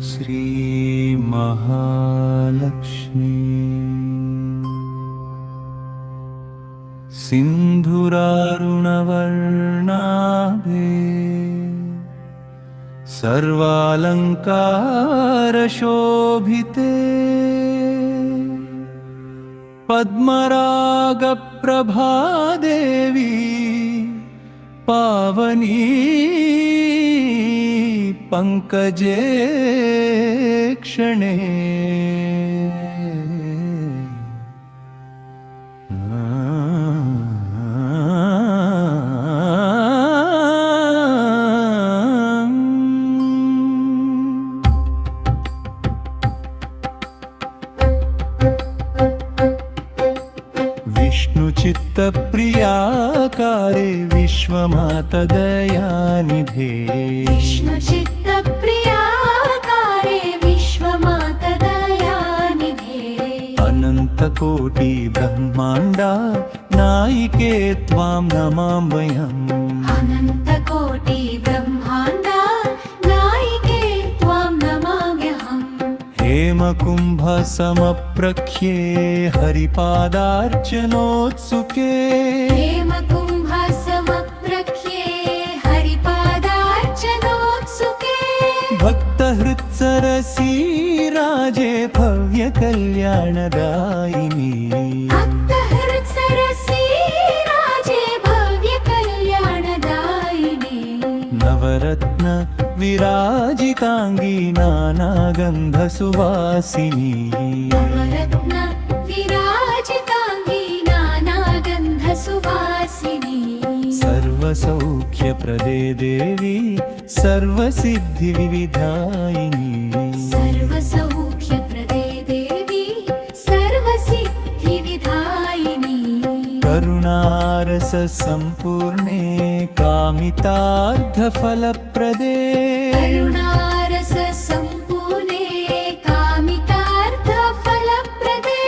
श्री महालक्ष्मी सिन्धुरारुणवर्णाभे सर्वालङ्कारशोभिते पद्मरागप्रभादेवी पावनी पंकजे क्षणे विष्णुचित्तप्रियाकारे विश्वमातदयानिधे विष्णुचित्तप्रियाकारे विश्वमातदयानिधे अनन्तकोटि ब्रह्माण्डा नायिके त्वां नमाम्यहम् अनन्तकोटि ब्रह्माण्डा नायिके त्वां नमाम्यहम् हेमकुम्भ समप्रख्ये हरिपादार्चनोत्सुके हेमकुम्भ समप्रख्ये हरिपादार्चनोत्सुके भक्तहृत्सरसी राजे भव्यकल्याणदायिनी भक्तहृत्सरसी राजे भव्यकल्याणदायिनी नवरत्न विराजितांगी नानागन्धसुवासिनी नवरत्न विराजितांगी नानागन्धसुवासिनी सर्वसौख्यप्रदे देवी सर्वसिद्धिविविधायिनी सर्वसौख्यप्रदे देवी सर्वसिद्धिविधायिनी करुणारस सम्पूर्णे कामितार्थफलप्रदे करुणारस सम्पूर्णे कामितार्थफलप्रदे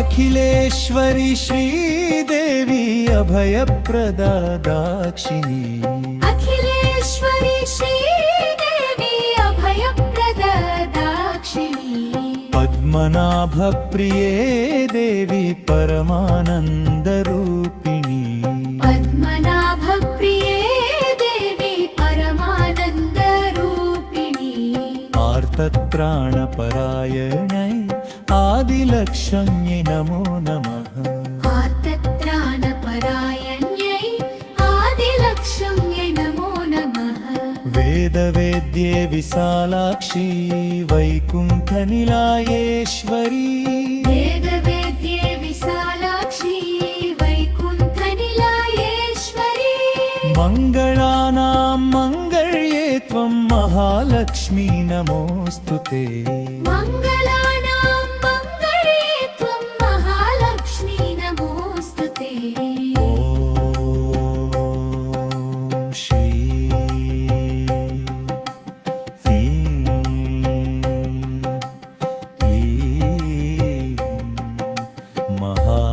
अखिलेश्वरि श्रीदेवी अभयप्रदा दाक्षिणी अखिलेश्वरि श्रीदेवी अभयप्रदा दाक्षिणी पद्मनाभप्रिये देवी परमानन्दरूपिणी पद्मनाभप्रिये देवी परमानन्दरूपिणी आर्तत्राणपरायणै आदिलक्ष्म्यै नमो नमः आर्तत्राणपरायण्यै आदिलक्ष्म्यै नमो नमः वेदवेद्ये विशालाक्षी वैकुण्ठनिलयेश्वरी वेदवेद्ये विशालाक्षी वैकुण्ठनिलयेश्वरी मङ्गलानां मङ्गल्ये त्वं महालक्ष्मी नमोऽस्तुते मङ्गलानां मङ्गले त्वं महालक्ष्मी नमोऽस्तुते ॐ श्री ह्रीं महालक्ष्म्यै